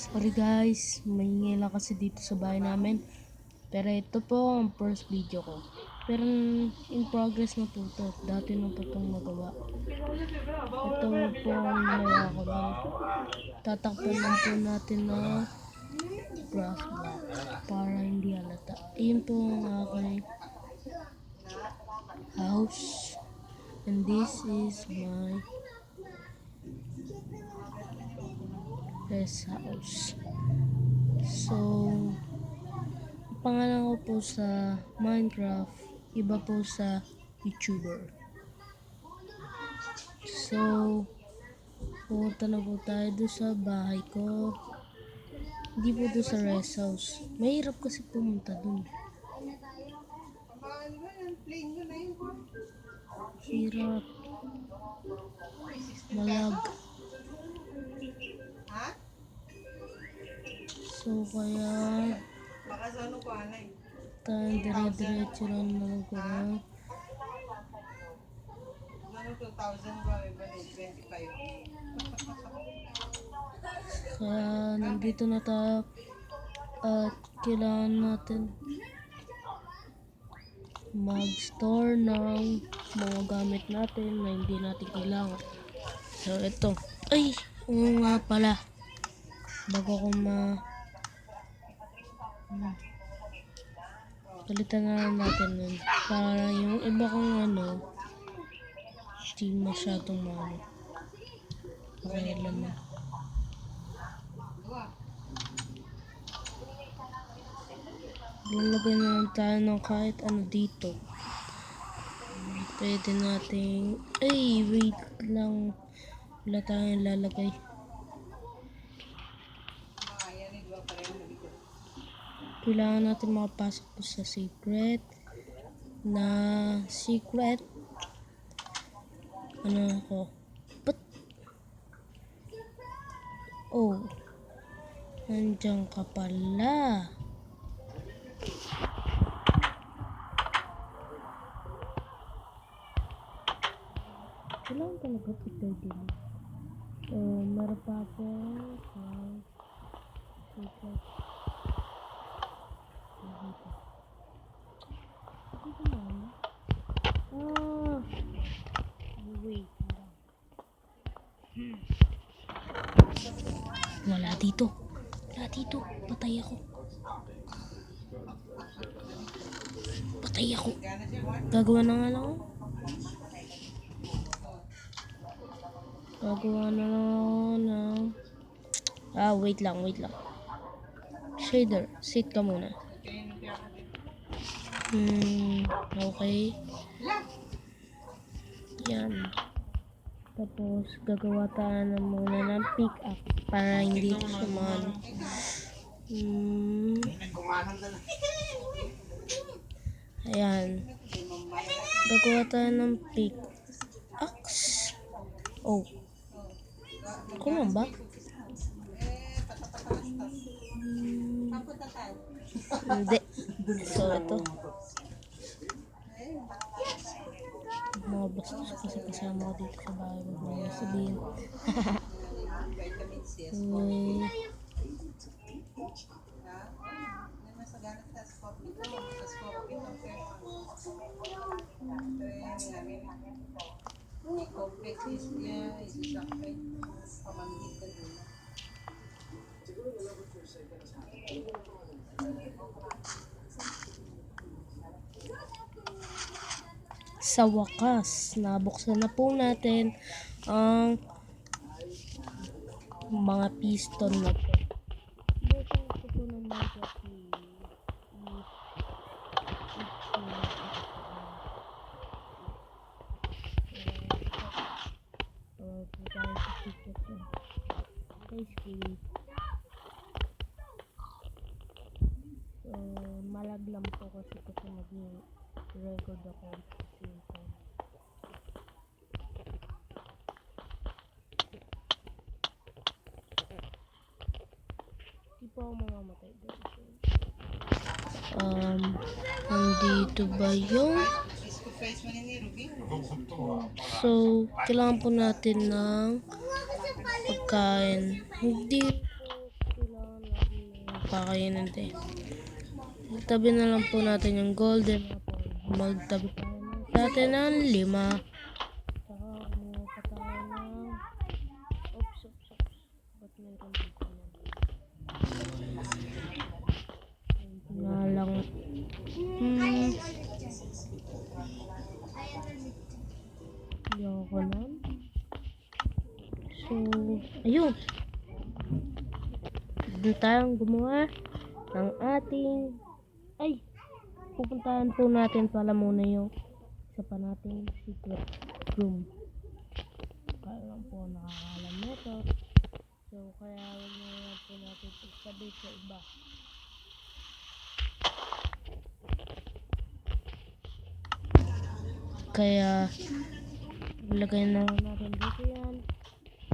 Sorry guys, maingay lang kasi dito sa bahay namin. Pero ito po ang first video ko. Pero in progress na po ito. Dati na po itong nagawa. Ito po ang ginawa ko nun. Tatakpan lang po natin na grass block para hindi halata. Ayun po ang aking house. And this is my rest house. So, pangalan ko po sa Minecraft, iba po sa YouTuber. So, pumunta na po tayo doon sa bahay ko. Hindi po doon sa rest house. Mahirap kasi pumunta doon. Hirap. Malag. So, kaya tayo dire-diretso lang naman ko na. 2025. Kaya nandito na tayo at kailangan natin mag-store ng mga gamit natin na hindi natin kailangan. So, ito. Ay! Oo nga pala. Bago ko palitan na lang natin nun. Para yung iba kong hindi masyadong okay lang na. Lalagay na lang tayo ng kahit ano dito. Pwede nating... Ay, wait lang. Wala tayong lalagay. Kailangan natin makapasok po sa secret. Ano ako? But... Oh. Nandiyan ka pala. Kailangan talaga ito din. Meron pa ako sa secret. Wait. Wala dito. Patay ako. Gagawa na nga lang ako. Wait lang. Shader, sit ka muna. Okay. Yan. Tapos, gagawa tayo muna ng pickaxe para hindi ito sumano. Ayan. Gagawa tayo ng pickaxe. Oh. Kulang ba? Hindi. So, ito. Mga bastos kasi kasama ko dito sa bahay. Huwag mo na sabihin. Sa wakas, nabuksan na po natin ang mga piston na po. Buksan ko po ng mga malag lang po kasi mag-record ako. Hindi po ako mamamatay doon. Nandito ba yung... So, kailangan po natin ng pagkain. Hindi po kakainin din. Tabi na lang po natin yung golden apple. Magtabi tayo sa atin ng 5. Saka kumuha pa tayo ng... Oops. Ba't meron dito na? Nga lang. Ayoko nun. So, ayun. Doon tayong gumawa ng ating... Ay! Pupuntahan po natin pala muna yung isa pa nating secret room. Kaya lang po nakakalam nito. So, kaya huwag na lang po natin isabi sa iba. Kaya, ilagay na lang natin dito yan.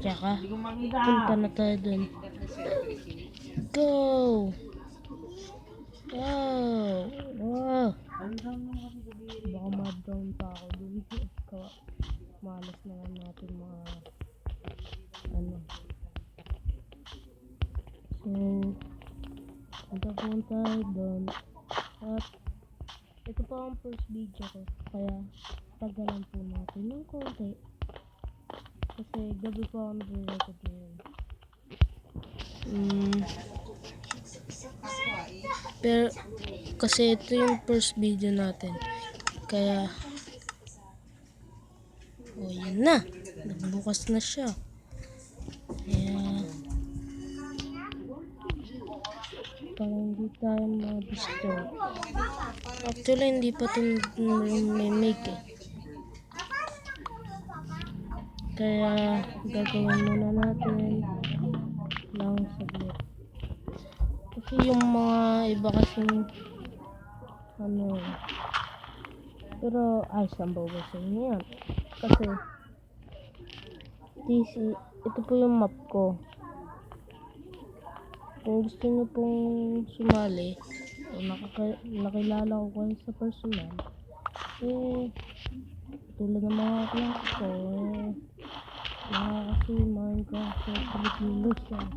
Tsaka, punta na tayo dun. Go! Wow! Baka ma-down pa ako dun. Malas na lang natin mga ano. So, punta tayo dun. At, ito pa ang first video ko. Kaya, tagalan po natin ng konti. Kasi gabi pa ako nag-record ngayon. Pero kasi ito yung first video natin. Kaya yan na. Nagbukas na siya. Kaya parang hindi tayo ma-disturb. Actually hindi pa ito may make eh. Kaya gagawin muna natin lang saglit. Kasi yung mga iba kasing ano, pero ayos lang bawasan niya yan. Kasi ito po yung map ko. Kung gusto nyo pong sumali o nakilala ko kayo sa personal, tulad ng mga klase ko, kasi Minecraft sa Pilipinas yan.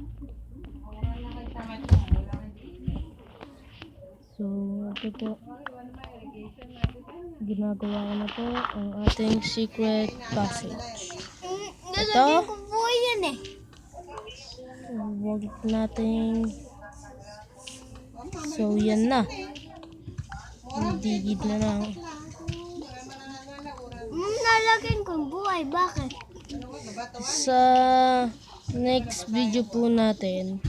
So, ito po, ginagawa ko na po ang ating secret passage. Ito, ko po yan eh. huwag nating, so yan na, digid na lang. Nalagyan kong buhay, bakit? Sa next video po natin,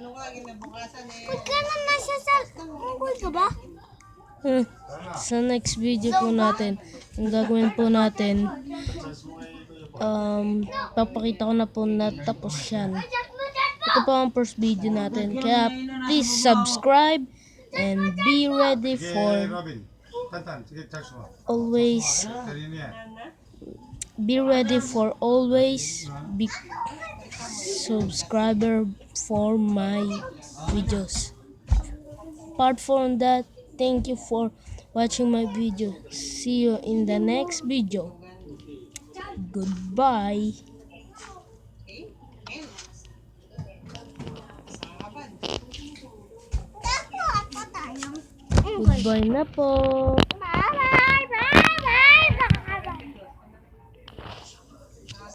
Ba't ka naman Mungkol ka ba? sa next video po natin, ang gagawin po natin, papakita ko na po na tapos yan. Ito po ang first video natin, kaya please subscribe and be ready for always be subscriber for my videos. Apart from that, thank you for watching my video. See you in the next video. Goodbye. Goodbye na po.